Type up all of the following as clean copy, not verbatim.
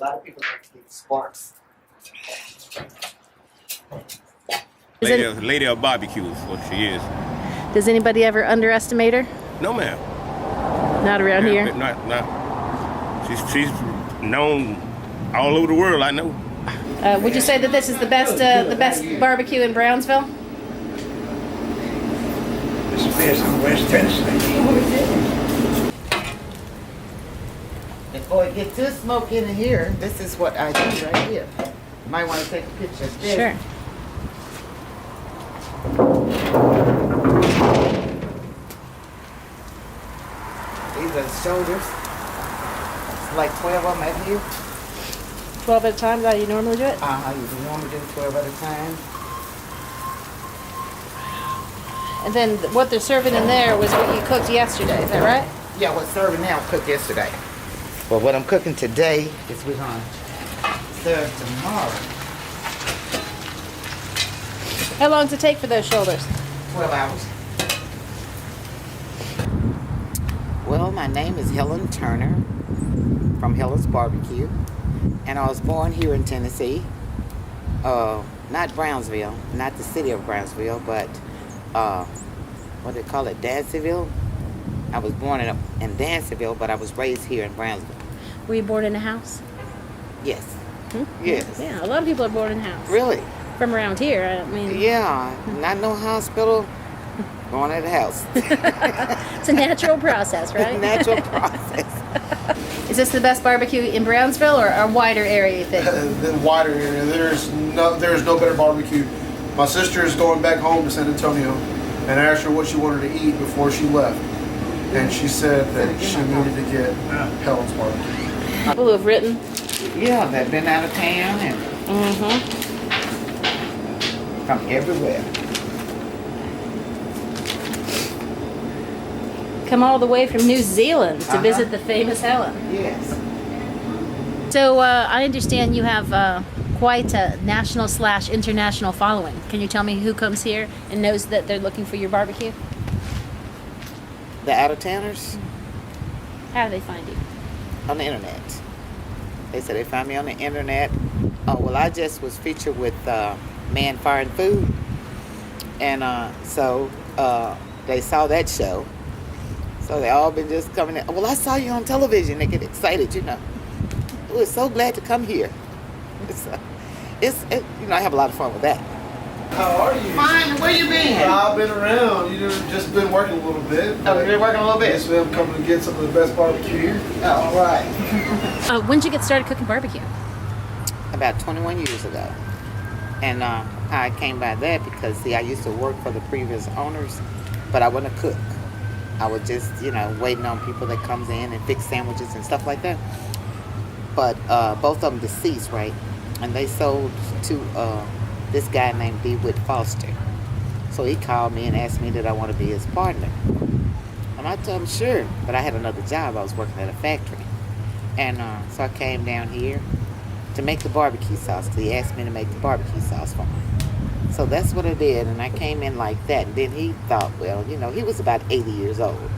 lot of people like to get sparks. Lady of barbecue is what she is. Does anybody ever underestimate her? No, ma'am. Not around here? Not. She's known all over the world, I know. Would you say that this is the best barbecue in Brownsville? This is best in West Tennessee. Before it gets too smoky in here, this is what I do right here. You might want to take a picture of this. Sure. These are the shoulders. It's like 12 of them at here. 12 at a time, is that how you normally do it? You normally do 12 at a time. And then what they're serving in there was what you cooked yesterday, is that right? Yeah, what's serving now cooked yesterday. But what I'm cooking today is we're going to serve tomorrow. How long does it take for those shoulders? 12 hours. Well, my name is Helen Turner from Helen's Barbecue. And I was born here in Tennessee. Not Brownsville, not the city of Brownsville, but what do they call it, Dansville? I was born in Dansville, but I was raised here in Brownsville. Were you born in a house? Yes. Hmm? Yes. Yeah, a lot of people are born in a house. Really? From around here, I mean. Yeah, not no hospital, born at the house. It's a natural process, right? Natural process. Is this the best barbecue in Brownsville or a wider area, you think? The wider area. There's no better barbecue. My sister is going back home to San Antonio, and I asked her what she wanted to eat before she left, and she said that she needed to get Helen's barbecue. People who have written. Yeah, they've been out of town and from everywhere. Come all the way from New Zealand to visit the famous Helen. Yes. So I understand you have quite a national/international following. Can you tell me who comes here and knows that they're looking for your barbecue? The out-of-towners? How do they find you? On the internet. They said they found me on the internet. Oh, well, I just was featured with Man, Fire, and Food. And so they saw that show. So they all been just coming in. Well, I saw you on television. They get excited, you know. We're so glad to come here. It's you know, I have a lot of fun with that. How are you? Fine. Where you been? I've been around. You've just been working a little bit. Oh, you've been working a little bit? Yes, ma'am. Coming to get some of the best barbecue here. Oh, all right. When did you get started cooking barbecue? About 21 years ago. And I came by that because, see, I used to work for the previous owners, but I wasn't a cook. I was just, you know, waiting on people that comes in and fix sandwiches and stuff like that. But both of them deceased, right? And they sold to this guy named D. Whit Foster. So he called me and asked me that I want to be his partner. And I told him, sure. But I had another job. I was working at a factory. And so I came down here to make the barbecue sauce. He asked me to make the barbecue sauce for him. So that's what I did, and I came in like that. And then he thought, well, you know, he was about 80 years old.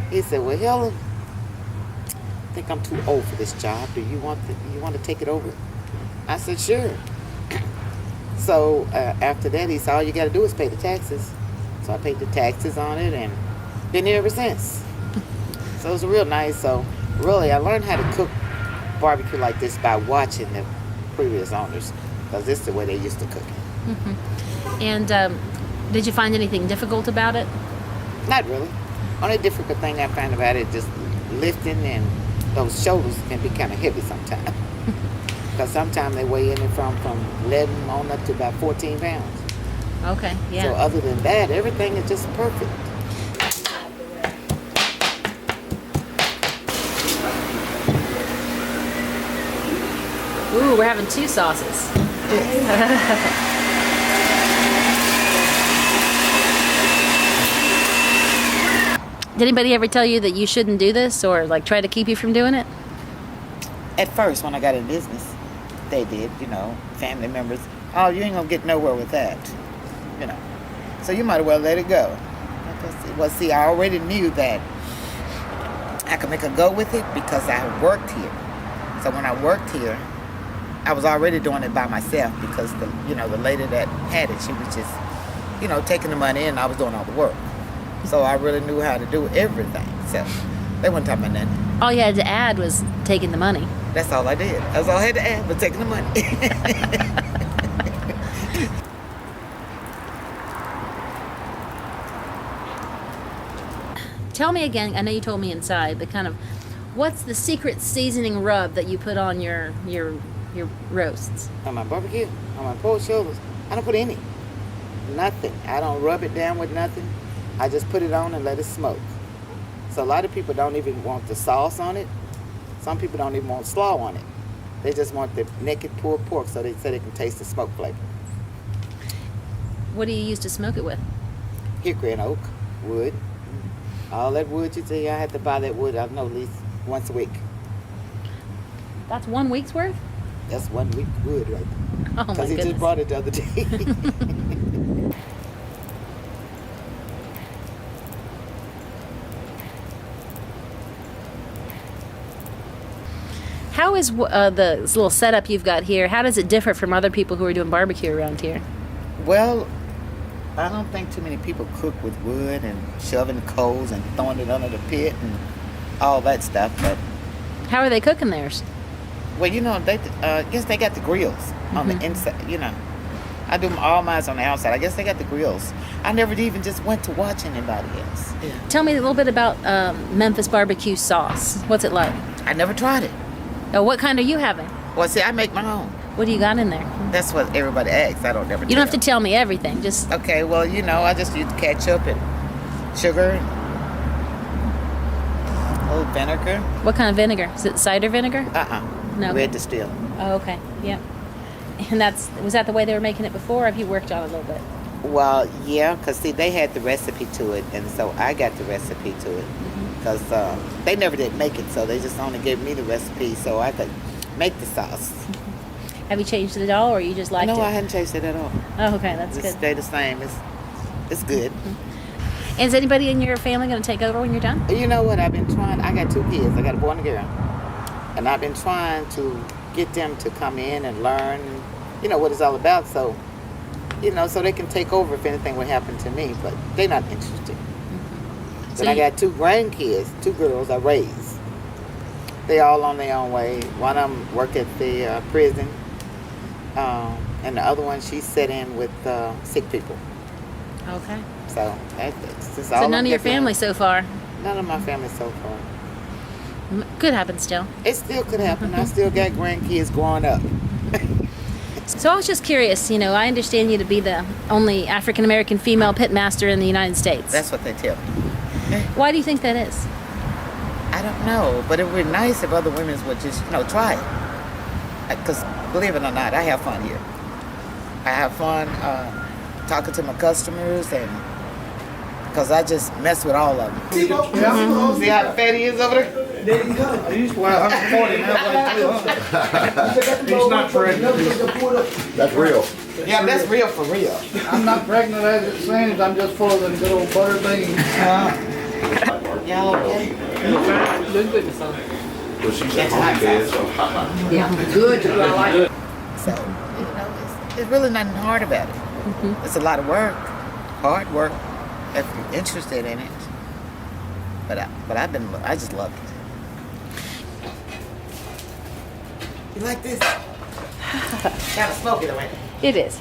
He said, well, Helen, I think I'm too old for this job. Do you want to take it over? I said, sure. So after that, he said, all you got to do is pay the taxes. So I paid the taxes on it, and been here ever since. So it was real nice. So really, I learned how to cook barbecue like this by watching the previous owners, because this is the way they used to cook it. Mm-hmm. And did you find anything difficult about it? Not really. Only difficult thing I find about it is just lifting, and those shoulders can be kind of heavy sometimes. Because sometimes they weigh from 11 on up to about 14 pounds. Okay, yeah. So other than that, everything is just perfect. Ooh, we're having two sauces. Did anybody ever tell you that you shouldn't do this or like try to keep you from doing it? At first, when I got in business, they did, you know, family members. Oh, you ain't gonna get nowhere with that, you know. So you might as well let it go. Well, see, I already knew that I could make a go with it because I worked here. So when I worked here, I was already doing it by myself because the lady that had it, she was just, taking the money and I was doing all the work. So I really knew how to do everything. So they weren't talking about nothing. All you had to add was taking the money. That's all I did. That's all I had to add, but taking the money. Tell me again, I know you told me inside, but kind of, what's the secret seasoning rub that you put on your roasts? On my barbecue, on my pork shoulders, I don't put any. Nothing. I don't rub it down with nothing. I just put it on and let it smoke. So a lot of people don't even want the sauce on it. Some people don't even want slaw on it. They just want the naked pulled pork so they can taste the smoke flavor. What do you use to smoke it with? Hickory and oak, wood. All that wood you see, I have to buy that wood, I don't know, at least once a week. That's 1 week's worth? That's 1 week wood right there. Oh my Because he goodness. just brought it the other day. How is the little setup you've got here, how does it differ from other people who are doing barbecue around here? Well, I don't think too many people cook with wood and shoving coals and throwing it under the pit and all that stuff. But How are they cooking theirs? well, they I guess they got the grills on the inside. I do all mine on the outside. I guess they got the grills. I never even just went to watch anybody else. Tell me a little bit about Memphis barbecue sauce. What's it like? I never tried it. Oh, what kind are you having? Well, see, I make my own. What do you got in there? That's what everybody asks. I don't never. You don't have to tell me everything. Just Okay, well, I just use ketchup and sugar and a little vinegar. what kind of vinegar? Is it cider vinegar? No. Red distilled. Oh, okay. Yep. And was that the way they were making it before? Or have you worked on it a little bit? Well, yeah, because see, they had the recipe to it, and so I got the recipe to it. Because they never did make it, so they just only gave me the recipe so I could make the sauce. Have you changed it at all, or you just liked it? No, I hadn't tasted it at all. Oh, okay, that's It good. stayed the same. It's good. And is anybody in your family going to take over when you're done? You know what? I've been trying. I got 2 kids. I got a boy and a girl, and I've been trying to get them to come in and learn, what it's all about. So, so they can take over if anything would happen to me. But they're not interested. So But I got 2 grandkids, 2 girls I raised. They all on their own way. One of them work at the prison, and the other one she sit in with sick people. Okay. So that's just all. So none I'm of your getting. family so far. None of my family so far. Could happen still. It still could happen. I still got grandkids growing up. So I was just curious. I understand you to be the only African American female pitmaster in the United States. That's what they tell me. Why do you think that is? I don't know, but it would be nice if other women would just, try it. Because believe it or not, I have fun here. I have fun talking to my customers, and because I just mess with all of them. See how fat he is over there? Well, 140 now, he's not pregnant. That's real. Yeah, that's real for real. I'm not pregnant as it seems, I'm just full of them good old butter beans. Y'all okay? Well, she's at home bed, so So, it's really nothing hard about it. It's a lot of work, hard work, if you're interested in it. But I just love it. You like this? Kind of smoky though, ain't it? It is.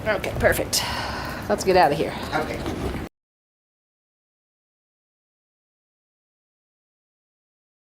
Okay, perfect. Let's get out of here. Okay.